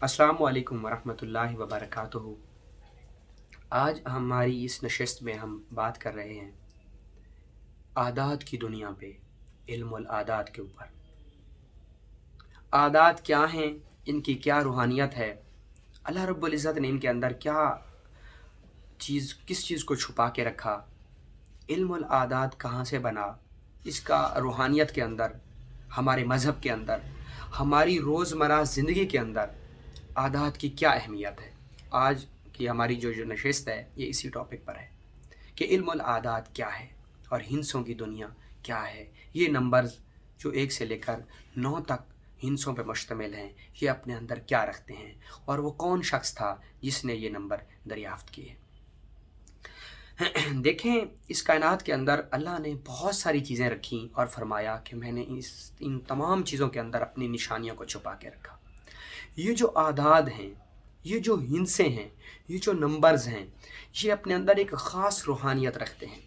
अस्सलामु अलैकुम वरहमतुल्लाहि वबरकातुहू। आज हमारी इस नशिस्त में हम बात कर रहे हैं आदात की दुनिया पे, इल्मुल आदात के ऊपर। आदात क्या हैं, इनकी क्या रूहानियत है, अल्लाह रब्बुल इज़्ज़त ने इनके अंदर किस चीज़ को छुपा के रखा, इल्मुल आदात कहाँ से बना, इसका रूहानियत के अंदर, हमारे मज़हब के अंदर, हमारी रोज़मर्रा ज़िंदगी के अंदर आदात की क्या अहमियत है। आज की हमारी जो नशिस्त है ये इसी टॉपिक पर है कि इल्मुल आदात क्या है और हिंसों की दुनिया क्या है। ये नंबर्स जो 1 से लेकर 9 तक हिंसों पर मुश्तमिल हैं, ये अपने अंदर क्या रखते हैं और वो कौन शख्स था जिसने ये नंबर दरियाफ़्त किए। देखें, इस कायनात के अंदर अल्लाह ने बहुत सारी चीज़ें रखी और फरमाया कि मैंने इन तमाम चीज़ों के अंदर अपनी निशानियों को छुपा के रखा। ये जो आदाद हैं, ये जो हिंसे हैं, ये जो नंबर्स हैं, ये अपने अंदर एक ख़ास रूहानियत रखते हैं।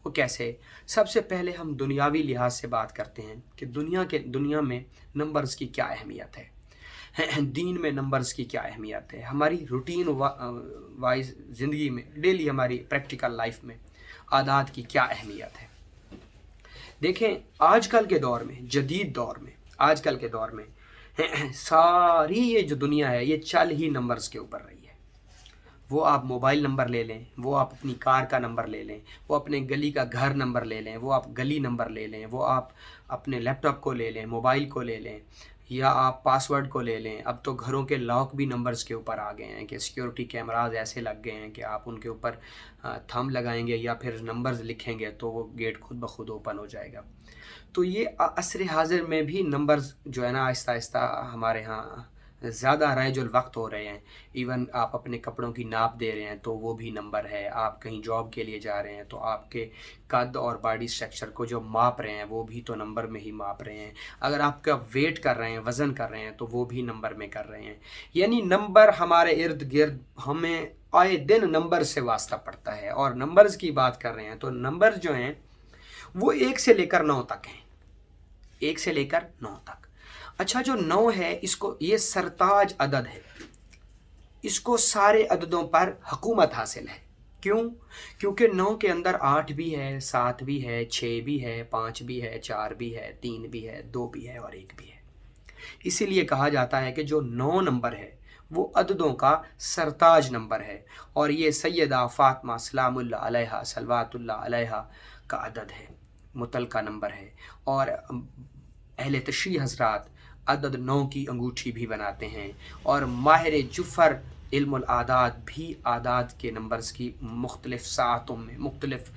वो कैसे? सबसे पहले हम दुनियावी लिहाज से बात करते हैं कि दुनिया में नंबर्स की क्या अहमियत है, दीन में नंबर्स की क्या अहमियत है, हमारी रूटीन वाइज ज़िंदगी में, डेली हमारी प्रैक्टिकल लाइफ में आदात की क्या अहमियत है। देखें, आजकल के दौर में, जदीद दौर में, आजकल के दौर में सारी ये जो दुनिया है ये चल ही नंबर्स के ऊपर रही है। वो आप मोबाइल नंबर ले लें, वो आप अपनी कार का नंबर ले लें, वो अपने गली का घर नंबर ले लें, वो आप गली नंबर ले लें, वो आप अपने लैपटॉप को ले लें, मोबाइल को ले लें, या आप पासवर्ड को ले लें। अब तो घरों के लॉक भी नंबर्स के ऊपर आ गए हैं कि सिक्योरिटी कैमराज ऐसे लग गए हैं कि आप उनके ऊपर थंब लगाएंगे या फिर नंबर्स लिखेंगे तो वो गेट खुद ब खुद ओपन हो जाएगा। तो ये असर हाज़िर में भी नंबर्स जो है ना आहिस्ता आहिस्ता हमारे यहाँ ज़्यादा राइजुल वक्त हो रहे हैं। इवन आप अपने कपड़ों की नाप दे रहे हैं तो वो भी नंबर है। आप कहीं जॉब के लिए जा रहे हैं तो आपके कद और बॉडी स्ट्रक्चर को जो माप रहे हैं वो भी तो नंबर में ही माप रहे हैं। अगर आपका वेट कर रहे हैं, वज़न कर रहे हैं तो वो भी नंबर में कर रहे हैं। यानी नंबर हमारे इर्द गिर्द, हमें आए दिन नंबर से वास्ता पड़ता है। और नंबर्स की बात कर रहे हैं तो नंबर जो हैं वो 1 से लेकर 9 तक हैं, 1 से लेकर 9 तक। अच्छा, जो 9 है, इसको, ये सरताज अदद है, इसको सारे अददों पर हुकूमत हासिल है। क्यों? क्योंकि 9 के अंदर 8 भी है, 7 भी है, 6 भी है, 5 भी है, 4 भी है, 3 भी है, 2 भी है और 1 भी है। इसीलिए कहा जाता है कि जो 9 नंबर है वो अददों का सरताज नंबर है और ये सैयदा फ़ातिमा सलामुल्लाह अलैहा सलवातुल्लाह अलैहा का अदद है, मुतलका नंबर है। और अहले तशरीह हज़रात अदद 9 की अंगूठी भी बनाते हैं और माहिर जुफ़र इल्मुल आदात भी आदात के नंबर्स की मुख्तलिफ़ सातों में, मुख्तलिफ़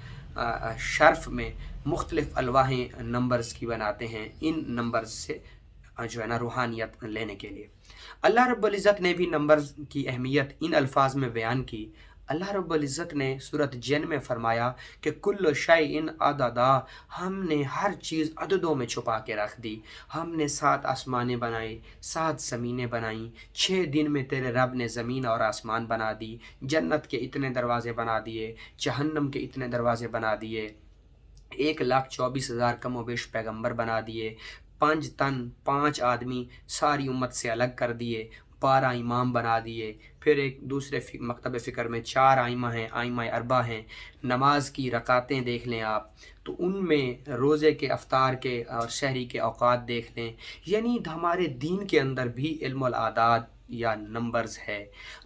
शर्फ़ में, मुख्तलिफ़ अलवाहें नंबर्स की बनाते हैं इन नंबर्स से जो है ना रूहानियत लेने के लिए। अल्लाह रब्बुल इज़्ज़त ने भी नंबर्स की अहमियत इन अल्फाज में बयान की। अल्लाह रब्बुल इज़्ज़त ने सूरत जिन में फरमाया कि कुल्लु शैइन अददा, हमने हर चीज़ अददों में छुपा के रख दी। हमने 7 आसमानें बनाई, 7 ज़मीनें बनाई, 6 दिन में तेरे रब ने ज़मीन और आसमान बना दी, जन्नत के इतने दरवाज़े बना दिए, जहन्नम के इतने दरवाज़े बना दिए, 1,24,000 कमोबेश पैगम्बर बना दिए, 5 तन 5 आदमी सारी उम्मत से अलग कर दिए, 12 इमाम बना दिए। फिर एक दूसरे मकतब फ़िक्र में 4 आइमा हैं, आइमा अरबा हैं। नमाज की रकातें देख लें आप तो उनमें रोज़े के, अफ्तार के और शहरी के औकात देख लें। यानी हमारे दीन के अंदर भी इल्मुल आदात या नंबर्स है।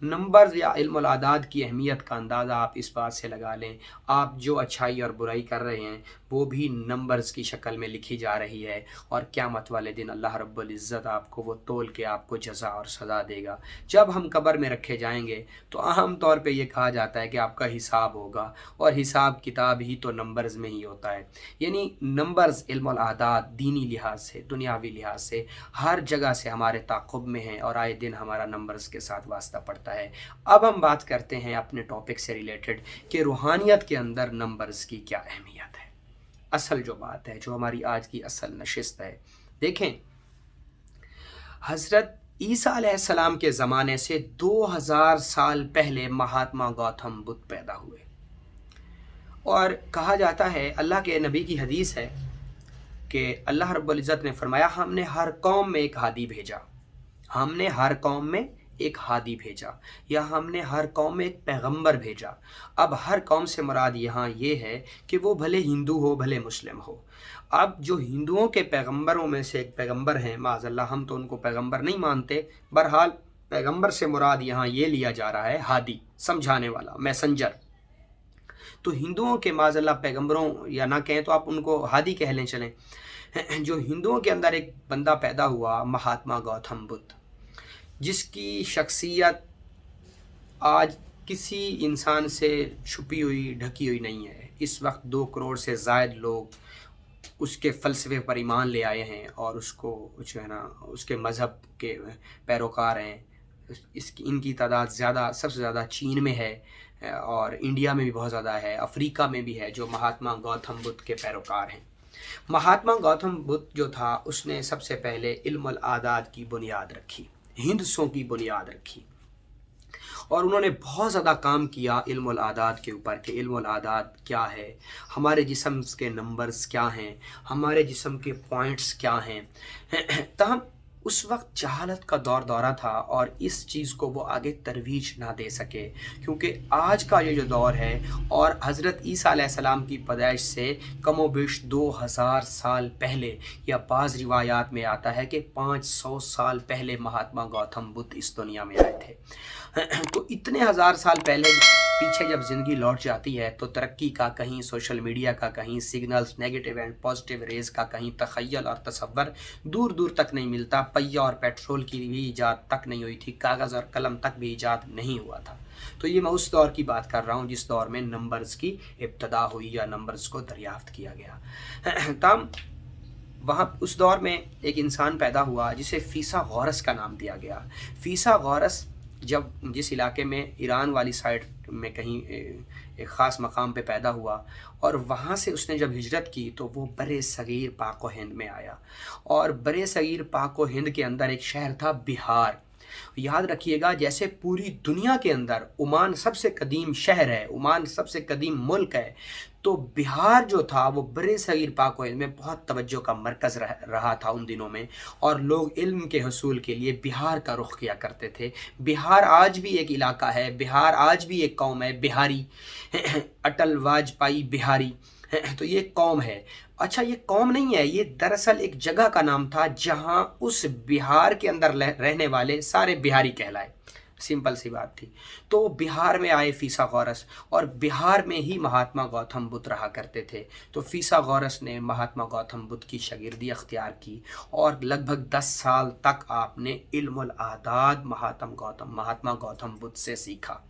नंबर्स या इल्मुल आदात की अहमियत का अंदाज़ा आप इस बात से लगा लें, आप जो अच्छाई और बुराई कर रहे हैं वो भी नंबर्स की शक्ल में लिखी जा रही है और क़यामत वाले दिन अल्लाह रब्बुल इज़्ज़त आपको वो तोल के आपको जज़ा और सज़ा देगा। जब हम कब्र में रखे जाएंगे तो आम तौर पे ये कहा जाता है कि आपका हिसाब होगा और हिसाब किताब ही तो नंबर्स में ही होता है। यानी नंबर्स इल्मुल आदात दीनी लिहाज से, दुनियावी लिहाज से हर जगह से हमारे ताक़ुब में है और आए दिन हमारा नंबर्स के साथ वास्ता पड़ता है। अब हम बात करते हैं अपने टॉपिक से रिलेटेड कि रूहानियत के अंदर नंबर्स की क्या अहमियत है। असल जो बात है, जो हमारी आज की असल नशिस्त है, देखें, हज़रत ईसा अलैहिस्सलाम के ज़माने से 2000 साल पहले महात्मा गौतम बुद्ध पैदा हुए और कहा जाता है, अल्लाह के नबी की हदीस है कि अल्लाह रब्बुल इज़्ज़त ने फरमाया, हमने हर कौम में एक हादी भेजा, हमने हर कौम में एक हादी भेजा, या हमने हर कौम में एक पैगंबर भेजा। अब हर कौम से मुराद यहाँ ये है कि वो भले हिंदू हो भले मुस्लिम हो। अब जो हिंदुओं के पैगंबरों में से एक पैगंबर हैं, माज़अल्लाह हम तो उनको पैगंबर नहीं मानते, बहरहाल पैगंबर से मुराद यहाँ ये लिया जा रहा है हादी, समझाने वाला, मैसेंजर। तो हिंदुओं के माज़अल्लाह पैगंबरों या ना कहें तो आप उनको हादी कह लें चलें। जो हिंदुओं के अंदर एक बंदा पैदा हुआ, महात्मा गौतम बुद्ध, जिसकी शख्सियत आज किसी इंसान से छुपी हुई ढकी हुई नहीं है। इस वक्त 2 करोड़ से ज़ायद लोग उसके फ़लसफ़े पर ईमान ले आए हैं और उसको जो है ना उसके मज़हब के पैरोकार हैं। इनकी तादाद सबसे ज़्यादा चीन में है और इंडिया में भी बहुत ज़्यादा है, अफ्रीका में भी है, जो महात्मा गौतम बुद्ध के पैरोकार हैं। महात्मा गौतम बुद्ध जो था उसने सबसे पहले इल्मुल आदात की बुनियाद रखी, हिंदसों की बुनियाद रखी, और उन्होंने बहुत ज़्यादा काम किया इल्मुल आदात के ऊपर कि इल्मुल आदात क्या है, हमारे जिस्म के नंबर्स क्या हैं, हमारे जिस्म के पॉइंट्स क्या हैं। तहम उस वक्त जहालत का दौरा था और इस चीज़ को वो आगे तरवीज ना दे सके, क्योंकि आज का ये जो दौर है और हज़रत ईसा अलैहिस्सलाम की पैदाइश से कमोबेश 2000 साल पहले, या बाज़ रिवायात में आता है कि 500 साल पहले महात्मा गौतम बुद्ध इस दुनिया में आए थे। तो इतने हज़ार साल पहले पीछे जब ज़िंदगी लौट जाती है तो तरक्की का कहीं, सोशल मीडिया का कहीं, signals, negative and positive rays का कहीं, तख़य्युल और तसव्वुर दूर दूर तक नहीं मिलता। पहिया और पेट्रोल की भी ईजाद तक नहीं हुई थी, कागज़ और कलम तक भी ईजाद नहीं हुआ था। तो ये मैं उस दौर की बात कर रहा हूँ जिस दौर में नंबर्स की इब्तदा हुई या नंबर्स को दरियाफ्त किया गया। तब वहाँ उस दौर में एक इंसान पैदा हुआ जिसे फ़ीसागोरस का नाम दिया गया। फ़ीसागोरस जब जिस इलाके में ईरान वाली साइड में कहीं एक ख़ास मकाम पे पैदा हुआ और वहाँ से उसने जब हिजरत की तो वो बरे सगीर पाक व हिंद में आया। और बरे सगीर पाक व हिंद के अंदर एक शहर था बिहार। याद रखिएगा, जैसे पूरी दुनिया के अंदर ओमान सबसे कदीम शहर है, ओमान सबसे कदीम मुल्क है, तो बिहार जो था वो बरे सगीर पाक व हिंद में बहुत तवज्जो का मरकज़ रहा था उन दिनों में, और लोग इल्म के हसूल के लिए बिहार का रुख किया करते थे। बिहार आज भी एक इलाका है, बिहार आज भी एक कौम है, बिहारी, अटल वाजपेयी बिहारी, तो ये कौम है। अच्छा, ये कौम नहीं है, ये दरअसल एक जगह का नाम था जहाँ उस बिहार के अंदर रहने वाले सारे बिहारी कहलाए। सिंपल सी बात थी। तो बिहार में आए फ़ीसागोरस, और बिहार में ही महात्मा गौतम बुद्ध रहा करते थे। तो फ़ीसागोरस ने महात्मा गौतम बुद्ध की शागिर्दी अख्तियार की और लगभग 10 साल तक आपने इल्मुल आदाद महात्मा गौतम बुद्ध से सीखा।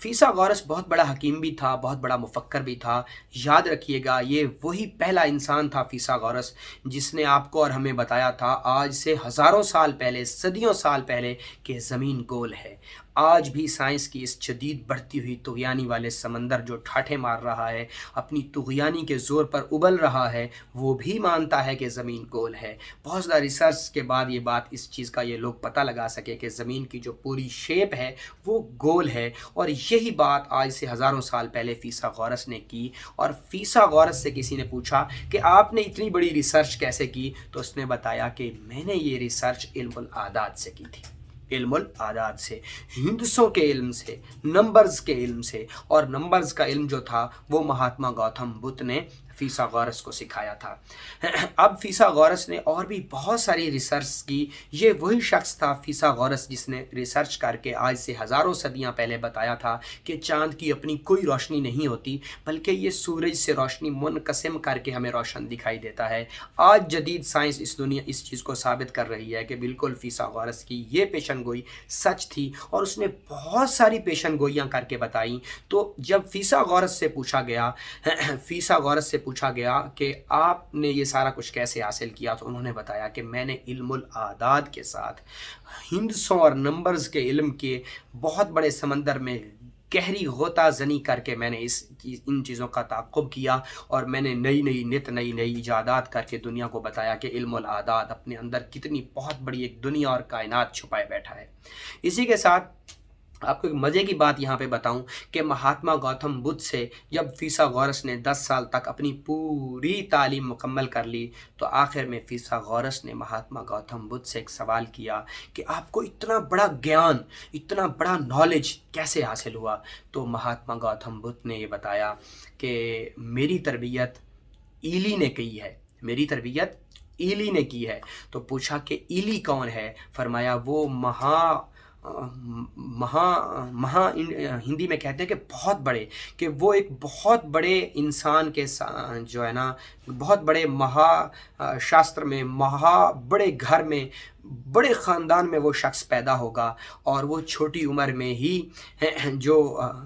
फ़ीसागोरस बहुत बड़ा हकीम भी था, बहुत बड़ा मुफक्कर भी था। याद रखिएगा, ये वही पहला इंसान था फ़ीसागोरस जिसने आपको और हमें बताया था आज से हज़ारों साल पहले, सदियों साल पहले, कि ज़मीन गोल है। आज भी साइंस की इस जदीद बढ़ती हुई तुग़यानी वाले समंदर जो ठाठे मार रहा है, अपनी तुग़यानी के ज़ोर पर उबल रहा है, वो भी मानता है कि ज़मीन गोल है। बहुत ज़्यादा रिसर्च के बाद ये बात, इस चीज़ का ये लोग पता लगा सके कि ज़मीन की जो पूरी शेप है वो गोल है। और यही बात आज से हज़ारों साल पहले फ़ीसागोरस ने की। और फ़ीसागोरस से किसी ने पूछा कि आपने इतनी बड़ी रिसर्च कैसे की, तो उसने बताया कि मैंने ये रिसर्च इल्मुल आदात से की थी, इल्मुल आदात से, हिंदसों के इल्म से, नंबर्स के इल्म से। और नंबर्स का इल्म जो था वो महात्मा गौतम बुद्ध ने फ़ीसागोरस को सिखाया था। अब फ़ीसागोरस ने और भी बहुत सारी रिसर्च की। ये वही शख्स था फ़ीसागोरस जिसने रिसर्च करके आज से हज़ारों सदियां पहले बताया था कि चाँद की अपनी कोई रोशनी नहीं होती, बल्कि ये सूरज से रोशनी मुनक़सिम करके हमें रोशन दिखाई देता है। आज जदीद साइंस इस चीज़ को साबित कर रही है कि बिल्कुल फ़ीसागोरस की ये पेशन गोई सच थी, और उसने बहुत सारी पेशन गोइयाँ करके बताई। तो जब फ़ीसागोरस से पूछा गया कि आपने ये सारा कुछ कैसे हासिल किया, तो उन्होंने बताया कि मैंने इल्मुल आदाद के साथ हिंदसों और नंबर्स के इल्म के बहुत बड़े समंदर में गहरी गोता जनी करके मैंने इन चीज़ों का ताक़ुब किया, और मैंने नई इजादात करके दुनिया को बताया कि इल्मुल आदाद अपने अंदर कितनी बहुत बड़ी एक दुनिया और कायनात छुपाए बैठा है। इसी के साथ आपको एक मज़े की बात यहाँ पे बताऊँ कि महात्मा गौतम बुद्ध से जब फिसागोरस ने 10 साल तक अपनी पूरी तालीम मुकम्मल कर ली, तो आखिर में फिसागोरस ने महात्मा गौतम बुद्ध से एक सवाल किया कि आपको इतना बड़ा ज्ञान, इतना बड़ा नॉलेज कैसे हासिल हुआ? तो महात्मा गौतम बुद्ध ने ये बताया कि मेरी तरबियत ईली ने की है, मेरी तरबियत ईली ने की है। तो पूछा कि ईली कौन है? फरमाया वो महा महा हिंदी में कहते हैं कि बहुत बड़े, कि वो एक बहुत बड़े इंसान के जो है ना, बहुत बड़े शास्त्र में, बड़े घर में, बड़े ख़ानदान में वो शख्स पैदा होगा, और वो छोटी उम्र में ही जो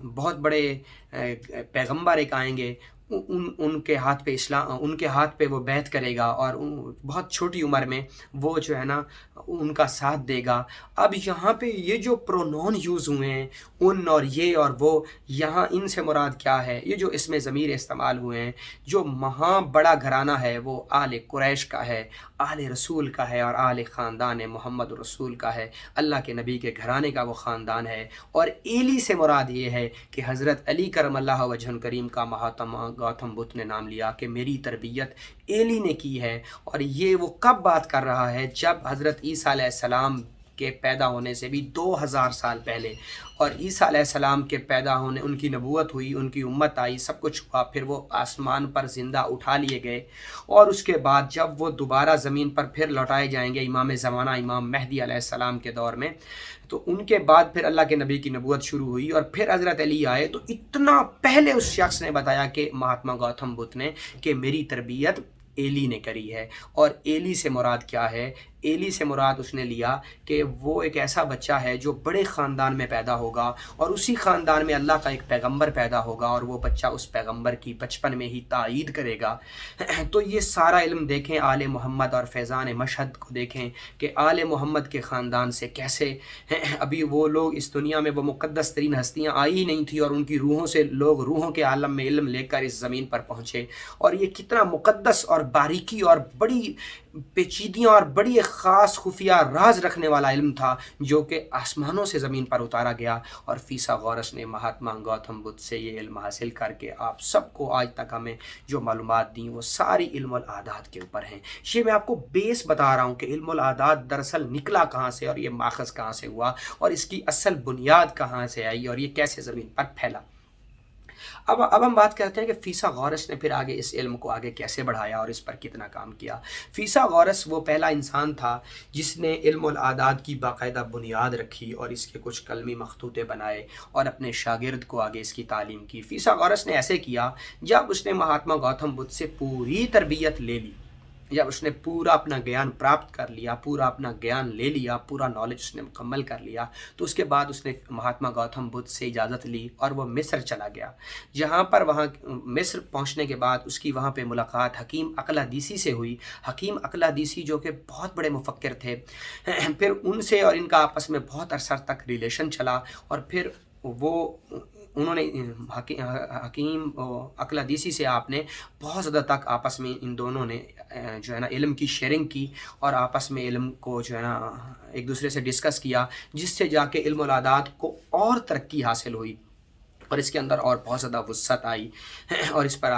बहुत बड़े पैगंबर एक आएंगे, उनके हाथ पे उनके हाथ पे वो बैत करेगा, और बहुत छोटी उम्र में वो जो है ना उनका साथ देगा। अब यहाँ पे ये जो प्रोनाउन यूज़ हुए हैं, उन और ये और वो, यहाँ इनसे मुराद क्या है? ये जो इसमें ज़मीर इस्तेमाल हुए हैं, जो बड़ा घराना है वो आले कुरैश का है, आले रसूल का है, और आले ख़ानदान मोहम्मद रसूल का है, अल्लाह के नबी के घराने का वो ख़ानदान है। और एली से मुराद ये है कि हज़रत अली करमल्लाहु वजहुल करीम का महात्मा गौतम बुद्ध ने नाम लिया कि मेरी तरबियत एली ने की है। और ये वो कब बात कर रहा है? जब हज़रत ईसा अलैहिस्सलाम के पैदा होने से भी 2000 साल पहले, और ईसा अलैहिस्सलाम के पैदा होने, उनकी नबूवत हुई, उनकी उम्मत आई, सब कुछ हुआ, फिर वो आसमान पर ज़िंदा उठा लिए गए, और उसके बाद जब वो दोबारा ज़मीन पर फिर लौटाए जाएंगे इमाम ज़माना इमाम मेहदी अलैहिस्सलाम के दौर में, तो उनके बाद फिर अल्लाह के नबी की नबूवत शुरू हुई, और फिर हज़रत अली आए। तो इतना पहले उस शख्स ने बताया कि महात्मा गौतम बुद्ध ने कि मेरी तरबियत एली ने करी है। और एली से मुराद क्या है? एली से मुराद उसने लिया कि वो एक ऐसा बच्चा है जो बड़े ख़ानदान में पैदा होगा, और उसी ख़ानदान में अल्लाह का एक पैगंबर पैदा होगा, और वो बच्चा उस पैगंबर की बचपन में ही तायीद करेगा। तो ये सारा इल्म देखें, आले मोहम्मद और फैज़ान मशहद को देखें कि आले मोहम्मद के ख़ानदान से कैसे अभी वो लोग इस दुनिया में, वो मुक़द्दस तरीन हस्तियाँ आई ही नहीं थी, और उनकी रूहों से लोग रूहों के आलम में इल्म लेकर इस ज़मीन पर पहुँचे। और ये कितना मुक़द्दस और बारीकी और बड़ी पेचीदियाँ और बड़ी ख़ास खुफिया राज रखने वाला इल्म था, जो कि आसमानों से ज़मीन पर उतारा गया। और फिसागोरस ने महात्मा गौतम बुद्ध से ये इल्म हासिल करके आप सबको आज तक हमें जो मालूमात दी, वो सारी इल्मुल आदात के ऊपर हैं। ये मैं आपको बेस बता रहा हूँ कि इल्मुल आदात दरअसल निकला कहाँ से, और ये माखज़ कहाँ से हुआ, और इसकी असल बुनियाद कहाँ से आई, और ये कैसे ज़मीन पर फैला। अब हम बात करते हैं कि फिसागोरस ने फिर आगे इस इल्म को आगे कैसे बढ़ाया और इस पर कितना काम किया। फिसागोरस वो पहला इंसान था जिसने इल्मुल आदात की बाकायदा बुनियाद रखी, और इसके कुछ कलमी मखतूते बनाए, और अपने शागिर्द को आगे इसकी तालीम की। फिसागोरस ने ऐसे किया, जब उसने महात्मा गौतम बुद्ध से पूरी तरबियत ले ली, जब उसने पूरा अपना ज्ञान प्राप्त कर लिया, पूरा अपना ज्ञान ले लिया, पूरा नॉलेज उसने मुकम्मल कर लिया, तो उसके बाद उसने महात्मा गौतम बुद्ध से इजाज़त ली और वह मिस्र चला गया। जहाँ पर वहाँ मिस्र पहुँचने के बाद उसकी वहाँ पे मुलाकात हकीम अक़लादीसी से हुई। हकीम अक़लादीसी जो कि बहुत बड़े मुफक्किर थे, फिर उनसे और इनका आपस में बहुत अरसा तक रिलेशन चला, और फिर उन्होंने हकीम अक़लादीसी से आपने बहुत ज़्यादा तक आपस में इन दोनों ने जो है ना इल्म की शेयरिंग की, और आपस में इल्म को जो है ना एक दूसरे से डिस्कस किया, जिससे जाके इल्मुल आदात को और तरक्की हासिल हुई, और इसके अंदर और बहुत ज़्यादा वुसअत आई, और इस पर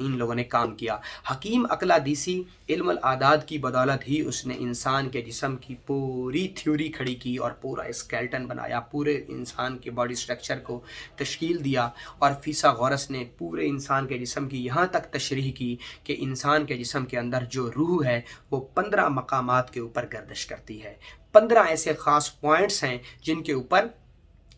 इन लोगों ने काम किया। हकीम अक़लादीसी इल्मुल आदात की बदौलत ही उसने इंसान के जिस्म की पूरी थ्योरी खड़ी की, और पूरा स्केलेटन बनाया, पूरे इंसान के बॉडी स्ट्रक्चर को तश्कील दिया। और फिसागोरस ने पूरे इंसान के जिस्म की यहाँ तक तशरीह की कि इंसान के जिस्म के अंदर जो रूह है वो 15 मकामात के ऊपर गर्दिश करती है। 15 ऐसे ख़ास पॉइंट्स हैं जिनके ऊपर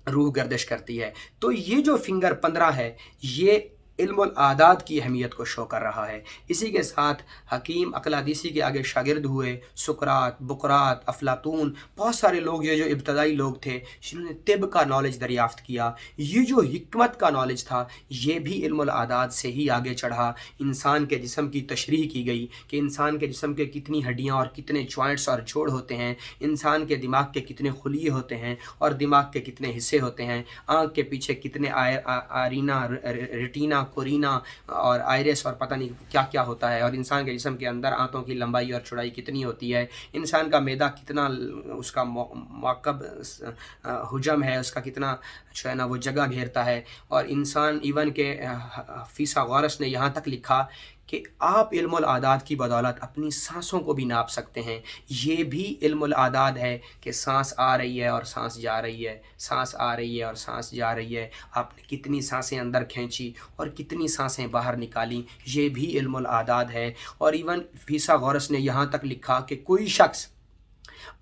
रूह गर्दिश करती है। तो ये जो फिंगर 15 है, ये इल्मुल आदात की अहमियत को शो कर रहा है। इसी के साथ हकीम अक़लादीसी के आगे शागिर्द हुए सुकरात, बुकरात, अफलातून, बहुत सारे लोग ये जो इब्तदाई लोग थे जिन्होंने तिब का नॉलेज दरियाफ़्त किया। ये जो हिकमत का नॉलेज था, ये भी इल्मुल आदात से ही आगे चढ़ा। इंसान के जिस्म की तशरीह की गई कि इंसान के जिस्म के कितनी हड्डियाँ और कितने जॉइंट्स और जोड़ होते हैं, इंसान के दिमाग के कितने खुलिये होते हैं, और दिमाग के कितने हिस्से होते हैं, आँख के पीछे कितने आरीना रेटिना रेटिना, कोरिना और आइरिस और पता नहीं क्या क्या होता है, और इंसान के जिस्म के अंदर आंतों की लंबाई और चौड़ाई कितनी होती है, इंसान का मैदा कितना उसका मौकब हुजम है, उसका कितना जो है ना वो जगह घेरता है। और इंसान इवन के फीसागोरस ने यहाँ तक लिखा कि आप इल्मुल आदात की बदौलत अपनी सांसों को भी नाप सकते हैं। ये भी इल्मुल आदात है कि सांस आ रही है और सांस जा रही है, सांस आ रही है और सांस जा रही है, आपने कितनी सांसें अंदर खींची और कितनी सांसें बाहर निकाली, ये भी इल्मुल आदात है। और इवन फीसागोरस ने यहाँ तक लिखा कि कोई शख्स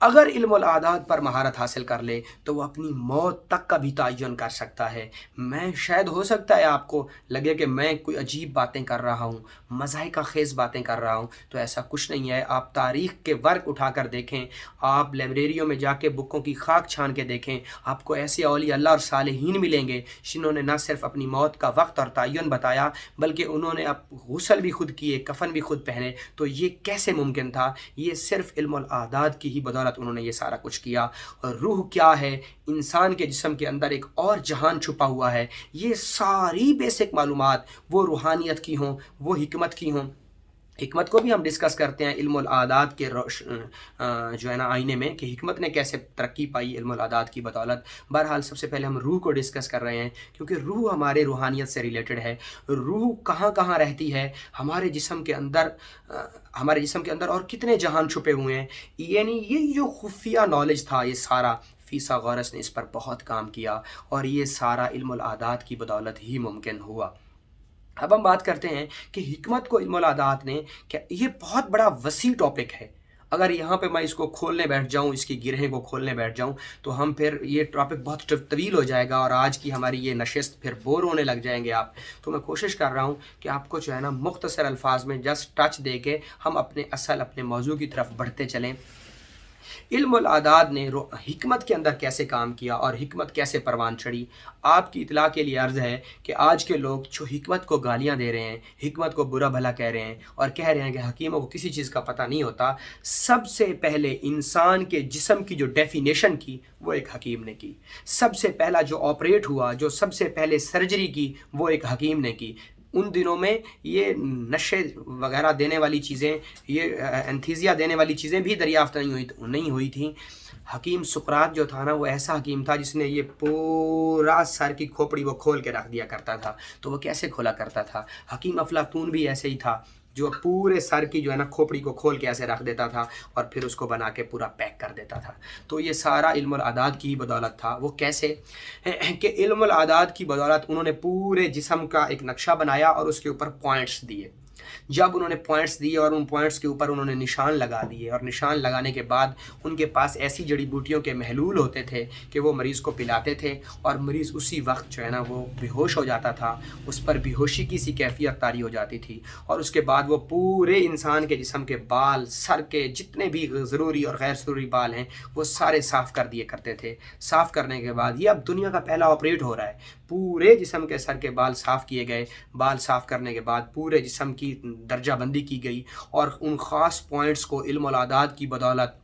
अगर इल्मुल आदात पर महारत हासिल कर ले तो वो अपनी मौत तक का भी तयन कर सकता है। मैं शायद हो सकता है आपको लगे कि मैं कोई अजीब बातें कर रहा हूँ, मज़ाहिका खेज़ बातें कर रहा हूँ, तो ऐसा कुछ नहीं है। आप तारीख़ के वर्क उठा कर देखें, आप लाइब्रेरियों में जाके बुकों की खाक छान के देखें, आपको ऐसे औलिया अल्लाह और सालिहीन मिलेंगे जिन्होंने न सिर्फ अपनी मौत का वक्त और तयन बताया बल्कि उन्होंने अब गुस्ल भी खुद किए, कफन भी खुद पहने। तो ये कैसे मुमकिन था? ये सिर्फ इल्मुल आदात की ही बदौलत उन्होंने ये सारा कुछ किया। और रूह क्या है? इंसान के जिस्म के अंदर एक और जहान छुपा हुआ है। ये सारी बेसिक मालूमात वो रूहानियत की हों, वो हिकमत की हों। हिकमत को भी हम डिस्कस करते हैं इल्मुल आदात के जो है ना आईने में, कि हिकमत ने कैसे तरक्की पाई इल्मुल आदात की बदौलत। बहरहाल सबसे पहले हम रूह को डिस्कस कर रहे हैं, क्योंकि रूह हमारे रूहानियत से रिलेटेड है। रूह कहाँ कहाँ रहती है हमारे जिस्म के अंदर, हमारे जिस्म के अंदर और कितने जहान छुपे हुए हैं। यानी ये जो खुफिया नॉलेज था, ये सारा फीसागोरस ने इस पर बहुत काम किया और ये सारा इल्मुल आदात की बदौलत ही मुमकिन हुआ। अब हम बात करते हैं कि हिकमत को इल्मुल आदात ने क्या, ये बहुत बड़ा वसी टॉपिक है। अगर यहाँ पे मैं इसको खोलने बैठ जाऊँ, इसकी गिरहें को खोलने बैठ जाऊँ, तो हम फिर ये टॉपिक बहुत तवील हो जाएगा और आज की हमारी ये नशिस्त फिर बोर होने लग जाएंगे आप। तो मैं कोशिश कर रहा हूँ कि आपको जो है ना मुख्तसर अल्फाज में जस्ट टच दे के हम अपने मौजू की तरफ बढ़ते चलें। इल्मुल आदात ने हिकमत के अंदर कैसे काम किया और हिकमत कैसे परवान चढ़ी। आपकी इतला के लिए अर्ज़ है कि आज के लोग जो हिकमत को गालियाँ दे रहे हैं, हिकमत को बुरा भला कह रहे हैं और कह रहे हैं कि हकीमों को किसी चीज़ का पता नहीं होता, सबसे पहले इंसान के जिस्म की जो डेफिनेशन की वो एक हकीम ने की। सबसे पहला जो ऑपरेट हुआ, जो सबसे पहले सर्जरी की, वो एक हकीम ने की। उन दिनों में ये नशे वगैरह देने वाली चीज़ें, ये एंथीजिया देने वाली चीज़ें भी दरियाफ्त नहीं हुई थी। हकीम सुकरात जो था ना, वो ऐसा हकीम था जिसने ये पूरा सर की खोपड़ी वो खोल के रख दिया करता था। तो वो कैसे खोला करता था? हकीम अफलातून भी ऐसे ही था, जो पूरे सर की जो है ना खोपड़ी को खोल के ऐसे रख देता था और फिर उसको बना के पूरा पैक कर देता था। तो ये सारा इल्मुल आदात की ही बदौलत था। वो कैसे कि इल्मुल आदात की बदौलत उन्होंने पूरे जिस्म का एक नक्शा बनाया और उसके ऊपर पॉइंट्स दिए। जब उन्होंने पॉइंट्स दिए और उन पॉइंट्स के ऊपर उन्होंने निशान लगा दिए, और निशान लगाने के बाद उनके पास ऐसी जड़ी बूटियों के महलूल होते थे कि वो मरीज़ को पिलाते थे और मरीज़ उसी वक्त जो है ना वो बेहोश हो जाता था, उस पर बेहोशी की सी कैफियत तारी हो जाती थी। और उसके बाद वो पूरे इंसान के जिस्म के बाल, सर के जितने भी ज़रूरी और गैर ज़रूरी बाल हैं वो सारे साफ़ कर दिए करते थे। साफ़ करने के बाद ये अब दुनिया का पहला ऑपरेट हो रहा है। पूरे जिस्म के सर के बाल साफ़ किए गए। बाल साफ़ करने के बाद पूरे जिस्म की दर्जा बंदी की गई और उन ख़ास पॉइंट्स को इल्मुल आदात की बदौलत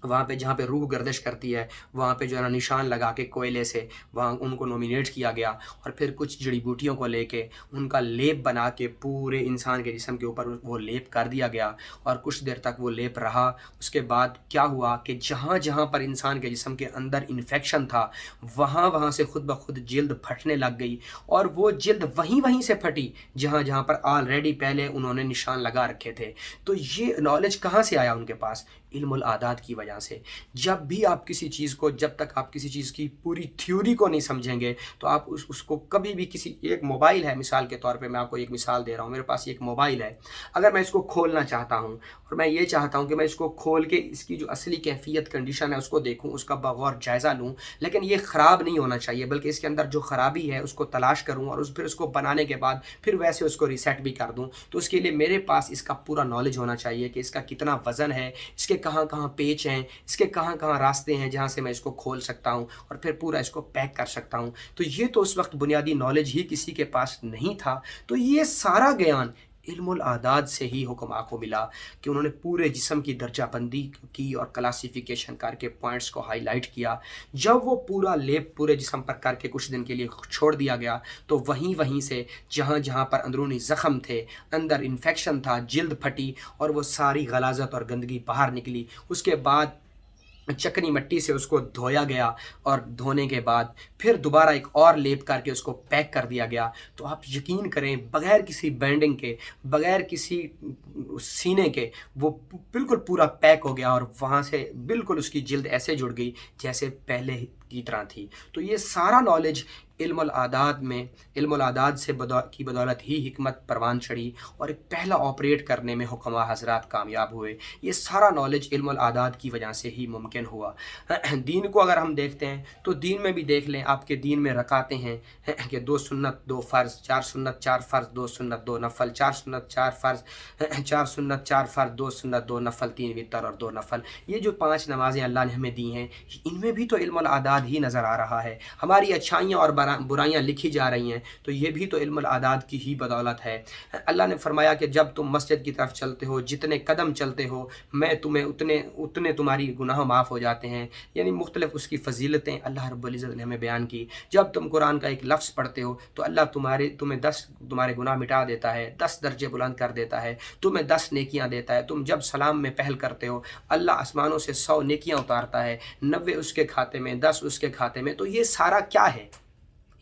वहाँ पे जहाँ पे रूह गर्दिश करती है, वहाँ पे जो है ना निशान लगा के कोयले से वहाँ उनको नॉमिनेट किया गया और फिर कुछ जड़ी बूटियों को लेके उनका लेप बना के पूरे इंसान के जिस्म के ऊपर वो लेप कर दिया गया और कुछ देर तक वो लेप रहा। उसके बाद क्या हुआ कि जहाँ जहाँ पर इंसान के जिस्म के अंदर इन्फेक्शन था वहाँ वहाँ से खुद ब खुद जल्द फटने लग गई और वो जल्द वहीं से फटी जहाँ जहाँ पर ऑलरेडी पहले उन्होंने निशान लगा रखे थे। तो ये नॉलेज कहाँ से आया उनके पास? इल्मुल आदात की वजह से। जब भी आप किसी चीज़ को, जब तक आप किसी चीज़ की पूरी थ्योरी को नहीं समझेंगे तो आप उसको कभी भी किसी, एक मोबाइल है मिसाल के तौर पे, मैं आपको एक मिसाल दे रहा हूँ, मेरे पास एक मोबाइल है, अगर मैं इसको खोलना चाहता हूँ और मैं ये चाहता हूँ कि मैं इसको खोल के इसकी जो असली कैफियत कंडीशन है उसको देखूँ, उसका बगौर जायज़ा लूँ, लेकिन ये ख़राब नहीं होना चाहिए बल्कि इसके अंदर जो ख़राबी है उसको तलाश करूँ और फिर उसको बनाने के बाद फिर वैसे उसको रीसेट भी कर दूँ। तो उसके लिए मेरे पास इसका पूरा नॉलेज होना चाहिए कि इसका कितना वज़न है, इसके कहाँ कहाँ पेच हैं, इसके कहाँ कहाँ रास्ते हैं जहाँ से मैं इसको खोल सकता हूँ और फिर पूरा इसको पैक कर सकता हूँ। तो ये तो उस वक्त बुनियादी नॉलेज ही किसी के पास नहीं था। तो ये सारा ज्ञान علم العاداد سے ہی حکما کو ملا کہ انہوں نے پورے جسم کی درجہ بندی کی اور کلاسیفیکیشن کر کے پوائنٹس کو ہائی لائٹ کیا۔ جب وہ پورا لیپ پورے جسم پر کر کے کچھ دن کے لیے چھوڑ دیا گیا تو وہیں سے جہاں جہاں پر اندرونی زخم تھے، اندر انفیکشن تھا، جلد پھٹی اور وہ ساری غلاظت اور گندگی باہر نکلی۔ اس کے بعد چکنی مٹی سے اس کو دھویا گیا اور دھونے کے بعد پھر دوبارہ ایک اور لیپ کر کے اس کو پیک کر دیا گیا۔ تو آپ یقین کریں بغیر کسی بینڈنگ کے، بغیر کسی سینے کے، وہ بالکل پورا پیک ہو گیا اور وہاں سے بالکل اس کی جلد ایسے جڑ گئی جیسے پہلے کی طرح تھی۔ تو یہ سارا نالج علم العادات میں، علم العادات سے کی بدولت ہی حکمت پروان چڑھی اور ایک پہلا آپریٹ کرنے میں حکما حضرات کامیاب ہوئے۔ یہ سارا نالج علم العادات کی وجہ سے ہی ممکن ہوا۔ دین کو اگر ہم دیکھتے ہیں تو دین میں بھی دیکھ لیں، آپ کے دین میں رکعتیں ہیں کہ 2 سنت 2 فرض، 4 سنت 4 فرض، 2 سنت 2 نفل، 4 سنت 4 فرض، 4 سنت 4 فرض، 2 سنت 2 نفل، 3 وتر اور 2 نفل۔ یہ جو 5 نمازیں اللہ نے ہمیں دی ہیں، ان میں بھی تو علم العادات ہی نظر آ رہا ہے۔ ہماری اچھائیاں اور برائیاں لکھی جا رہی ہیں تو یہ بھی تو علم العادات کی ہی بدولت ہے۔ اللہ نے فرمایا کہ جب تم مسجد کی طرف چلتے ہو، جتنے قدم چلتے ہو میں تمہیں اتنے تمہاری گناہ معاف ہو جاتے ہیں، یعنی مختلف اس کی فضیلتیں اللہ رب العزت نے ہمیں بیان کی۔ جب تم قرآن کا ایک لفظ پڑھتے ہو تو اللہ تمہیں 10 تمہارے گناہ مٹا دیتا ہے، 10 درجے بلند کر دیتا ہے، تمہیں 10 نیکیاں دیتا ہے۔ تم جب سلام میں پہل کرتے ہو اللہ آسمانوں سے 100 نیکیاں اتارتا ہے، 90 اس کے کھاتے میں، 10 اس کے کھاتے میں۔ تو یہ سارا کیا ہے؟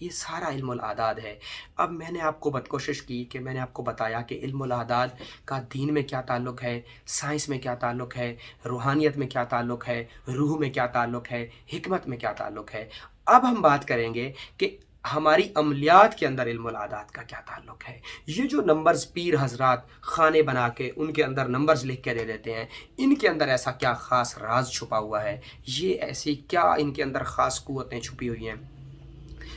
یہ سارا علم العادات ہے۔ اب میں نے آپ کو کوشش کی کہ میں نے آپ کو بتایا کہ علم العادات کا دین میں کیا تعلق ہے، سائنس میں کیا تعلق ہے، روحانیت میں کیا تعلق ہے، روح میں کیا تعلق ہے، حکمت میں کیا تعلق ہے۔ اب ہم بات کریں گے کہ ہماری عملیات کے اندر علم العادات کا کیا تعلق ہے۔ یہ جو نمبرز پیر حضرات خانے بنا کے ان کے اندر نمبرز لکھ کے دے دیتے ہیں، ان کے اندر ایسا کیا خاص راز چھپا ہوا ہے، یہ ایسی کیا ان کے اندر خاص قوتیں چھپی ہوئی ہیں؟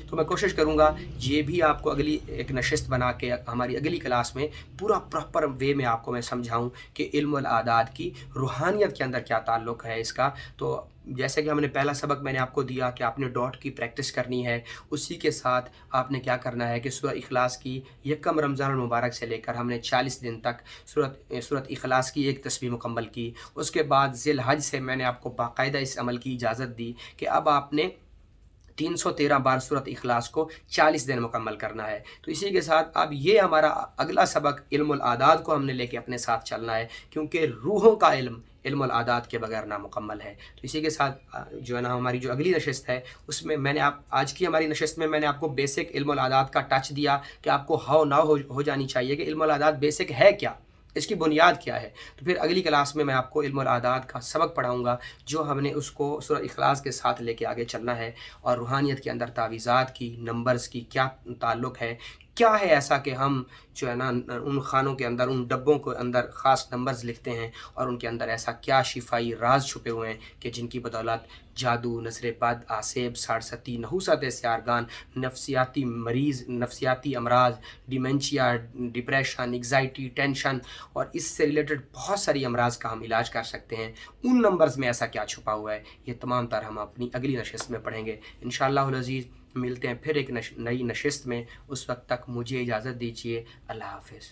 تو میں کوشش کروں گا یہ بھی آپ کو اگلی ایک نشست بنا کے ہماری اگلی کلاس میں پورا پراپر وے میں آپ کو میں سمجھاؤں کہ علم العادات کی روحانیت کے اندر کیا تعلق ہے اس کا۔ تو جیسے کہ ہم نے پہلا سبق میں نے آپ کو دیا کہ آپ نے ڈاٹ کی پریکٹس کرنی ہے، اسی کے ساتھ آپ نے کیا کرنا ہے کہ سورہ اخلاص کی یکم رمضان المبارک سے لے کر ہم نے 40 دن تک سورۃ اخلاص کی ایک تسبیح مکمل کی۔ اس کے بعد ذی الحج سے میں نے آپ کو باقاعدہ اس عمل کی اجازت دی کہ اب آپ نے 313 بار سورۃ اخلاص کو 40 دن مکمل کرنا ہے۔ تو اسی کے ساتھ اب یہ ہمارا اگلا سبق علم العادات کو ہم نے لے کے اپنے ساتھ چلنا ہے، کیونکہ روحوں کا علم العادات کے بغیر نامکمل ہے۔ تو اسی کے ساتھ جو ہے نا ہماری جو اگلی نشست ہے اس میں میں نے آج کی ہماری نشست میں نے آپ کو بیسک علم العادات کا ٹچ دیا کہ آپ کو ہاؤ ناؤ ہو جانی چاہیے کہ علم العادات بیسک ہے کیا، اس کی بنیاد کیا ہے۔ تو پھر اگلی کلاس میں آپ کو علم العادات کا سبق پڑھاؤں گا جو ہم نے اس کو سورہ اخلاص کے ساتھ لے کے آگے چلنا ہے، اور روحانیت کے اندر تعویذات کی، نمبرز کی کیا تعلق ہے، کیا ہے ایسا کہ ہم جو ہے نا ان خانوں کے اندر، ان ڈبوں کے اندر خاص نمبرز لکھتے ہیں، اور ان کے اندر ایسا کیا شفائی راز چھپے ہوئے ہیں کہ جن کی بدولت جادو، نظر بد، آسیب، ساڑستی، نحوست سیارگان، نفسیاتی مریض، نفسیاتی امراض، ڈیمنشیا، ڈپریشن، انگزائٹی، ٹینشن اور اس سے ریلیٹڈ بہت ساری امراض کا ہم علاج کر سکتے ہیں۔ ان نمبرز میں ایسا کیا چھپا ہوا ہے، یہ تمام تر ہم اپنی اگلی نشست میں پڑھیں گے انشاءاللہ العزیز۔ ملتے ہیں پھر ایک نئی نشست میں، اس وقت تک مجھے اجازت دیجیے، اللہ حافظ۔